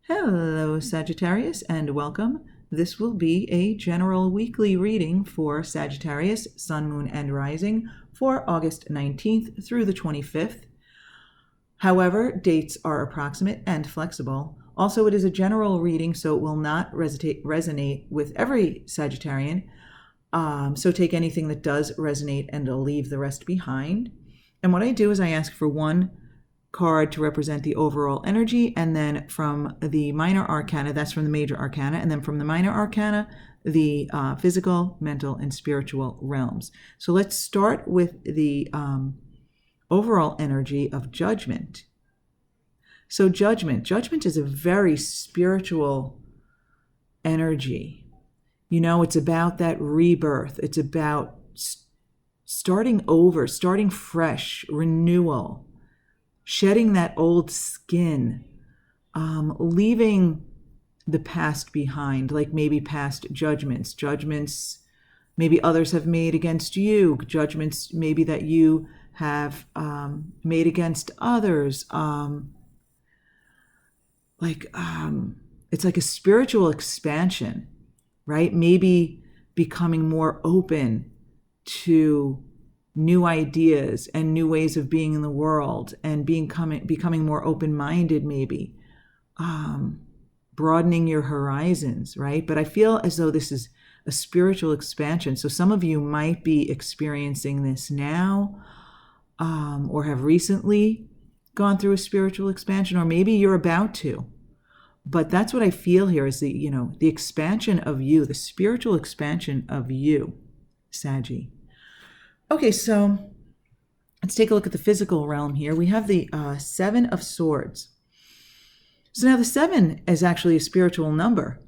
Hello, Sagittarius, and welcome. This will be a general weekly reading for Sagittarius, Sun, Moon, and Rising for August 19th through the 25th. However, dates are approximate and flexible. Also, it is a general reading, so it will not resonate with every Sagittarian. So take anything that does resonate and I'll leave the rest behind. And what I do is I ask for one card to represent the overall energy, and then from the minor arcana, that's from the major arcana, and then from the minor arcana, the physical, mental, and spiritual realms. So let's start with the overall energy of judgment. So judgment is a very spiritual energy. You know, it's about that rebirth. It's about starting over, starting fresh, renewal, shedding that old skin, leaving the past behind, like maybe past judgments maybe others have made against you, judgments maybe that you have made against others. It's like a spiritual expansion, right? Maybe becoming more open to new ideas and new ways of being in the world, and becoming more open-minded, maybe broadening your horizons, right? But I feel as though this is a spiritual expansion. So some of you might be experiencing this now, or have recently gone through a spiritual expansion, or maybe you're about to. But that's what I feel here is the expansion of you, the spiritual expansion of you, Saggy. Okay, so let's take a look at the physical realm here. We have the Seven of Swords. So now the 7 is actually a spiritual number.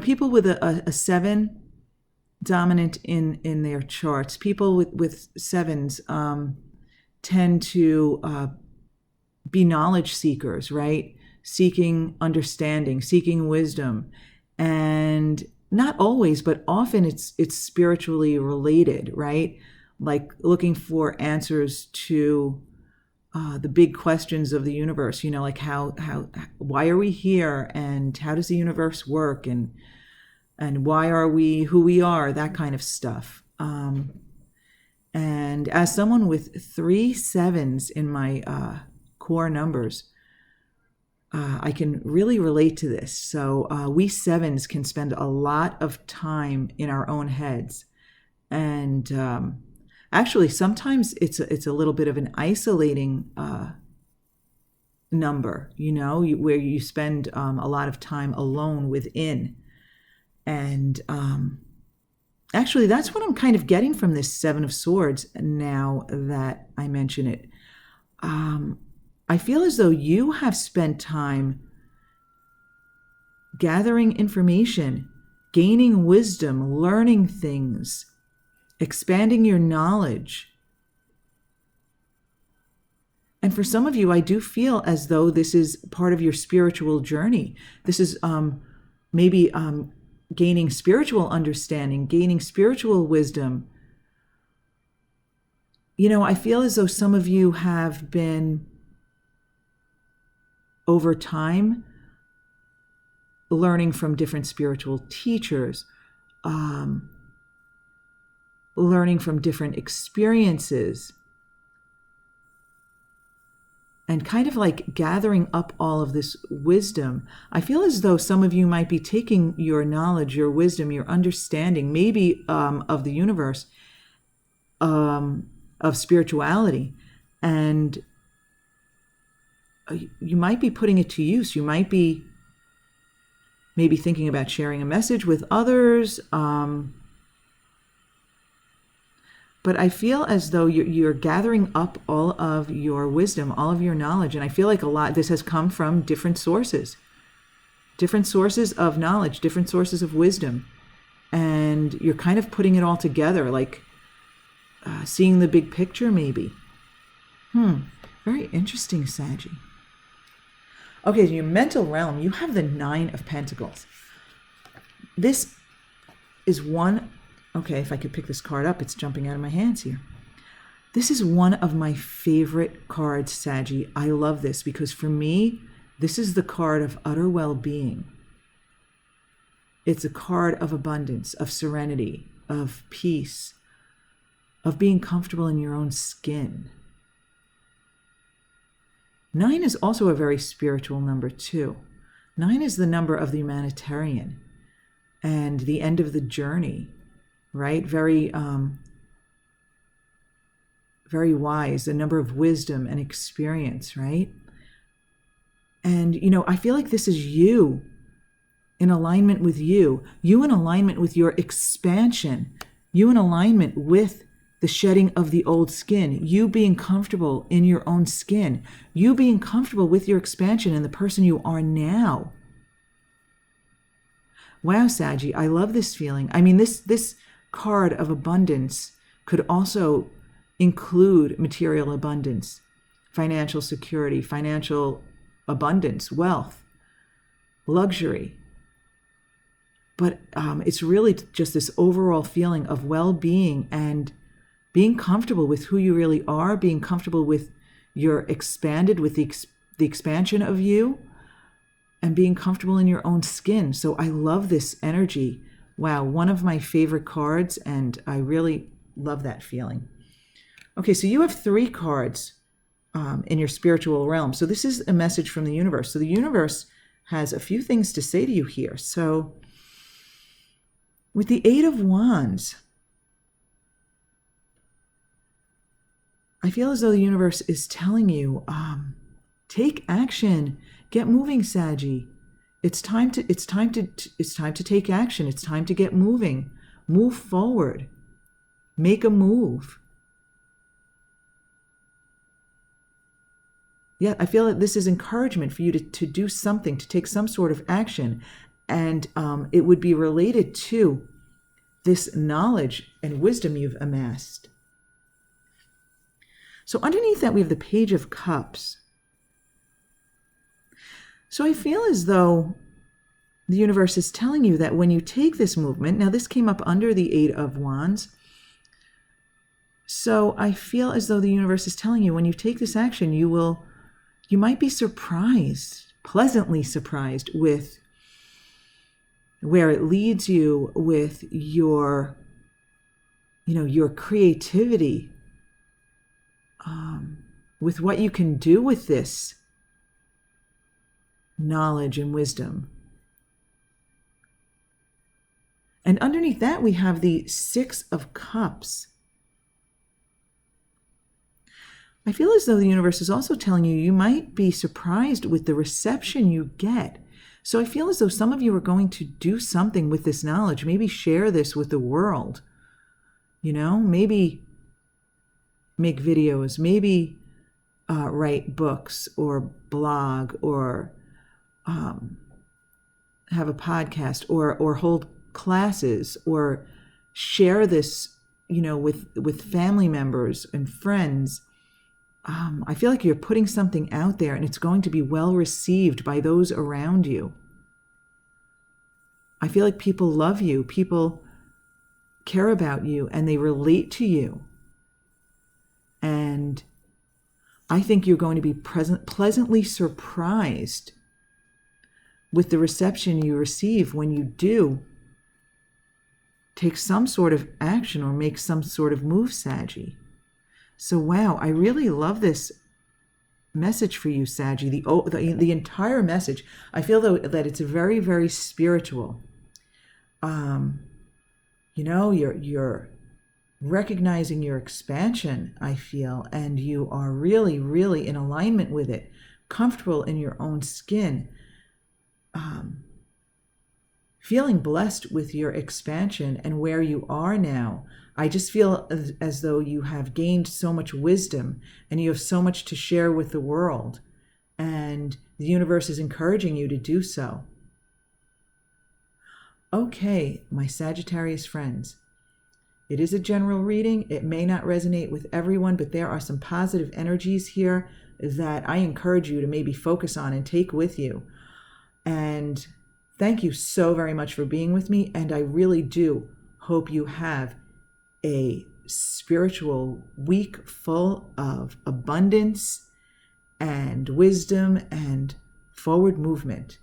People with a 7 dominant in their charts, people with 7s tend to be knowledge seekers, right? Seeking understanding, seeking wisdom, and not always, but often it's spiritually related, right? Like looking for answers to the big questions of the universe, like why are we here, and how does the universe work, and why are we who we are, that kind of stuff. And as someone with 3 7s in my core numbers, I can really relate to this. So we 7s can spend a lot of time in our own heads, and actually sometimes it's a little bit of an isolating number, where you spend a lot of time alone within. And actually that's what I'm kind of getting from this 7 of Swords now that I mention it. I feel as though you have spent time gathering information, gaining wisdom, learning things, expanding your knowledge. And for some of you, I do feel as though this is part of your spiritual journey. This is maybe gaining spiritual understanding, gaining spiritual wisdom. I feel as though some of you have been, over time, learning from different spiritual teachers, learning from different experiences, and kind of like gathering up all of this wisdom. I feel as though some of you might be taking your knowledge, your wisdom, your understanding, maybe of the universe, of spirituality, and you might be putting it to use. You might be maybe thinking about sharing a message with others. But I feel as though you're gathering up all of your wisdom, all of your knowledge. And I feel like a lot, this has come from different sources of knowledge, different sources of wisdom. And you're kind of putting it all together, like seeing the big picture maybe. Very interesting, Saggy. Okay, in your mental realm, you have the 9 of Pentacles. This is one, okay, if I could pick this card up, it's jumping out of my hands here. This is one of my favorite cards, Saggy. I love this because for me, this is the card of utter well-being. It's a card of abundance, of serenity, of peace, of being comfortable in your own skin. 9 is also a very spiritual number too. 9 is the number of the humanitarian and the end of the journey, right? Very wise, the number of wisdom and experience, right? And, I feel like this is you in alignment with you in alignment with your expansion, you in alignment with the shedding of the old skin, you being comfortable in your own skin, you being comfortable with your expansion and the person you are now. Wow, Saggy, I love this feeling. I mean, this card of abundance could also include material abundance, financial security, financial abundance, wealth, luxury. But it's really just this overall feeling of well-being and being comfortable with who you really are, being comfortable with your expanded, with the expansion of you, and being comfortable in your own skin. So I love this energy. Wow, one of my favorite cards, and I really love that feeling. Okay, so you have 3 cards in your spiritual realm. So this is a message from the universe. So the universe has a few things to say to you here. So with the 8 of Wands, I feel as though the universe is telling you, take action, get moving, Saggy. It's time to take action. It's time to get moving. Move forward. Make a move. Yeah, I feel that this is encouragement for you to do something, to take some sort of action. And it would be related to this knowledge and wisdom you've amassed. So underneath that, we have the Page of Cups. So I feel as though the universe is telling you that when you take this movement, now this came up under the 8 of Wands. So I feel as though the universe is telling you when you take this action, you might be surprised, pleasantly surprised with where it leads you with your creativity, with what you can do with this knowledge and wisdom. And underneath that, we have the 6 of Cups. I feel as though the universe is also telling you you might be surprised with the reception you get. So I feel as though some of you are going to do something with this knowledge, maybe share this with the world, maybe make videos, maybe write books or blog or have a podcast or hold classes or share this, with family members and friends. I feel like you're putting something out there and it's going to be well received by those around you. I feel like people love you, people care about you, and they relate to you. And I think you're going to be pleasantly surprised with the reception you receive when you do take some sort of action or make some sort of move, Saggy. So wow, I really love this message for you, Saggy. The entire message. I feel though that it's very, very spiritual. You're recognizing your expansion, I feel, and you are really, really in alignment with it, comfortable in your own skin, feeling blessed with your expansion and where you are now. I just feel as though you have gained so much wisdom and you have so much to share with the world, and the universe is encouraging you to do so. Okay, my Sagittarius friends, it is a general reading. It may not resonate with everyone, but there are some positive energies here that I encourage you to maybe focus on and take with you. And thank you so very much for being with me, and I really do hope you have a spiritual week full of abundance and wisdom and forward movement.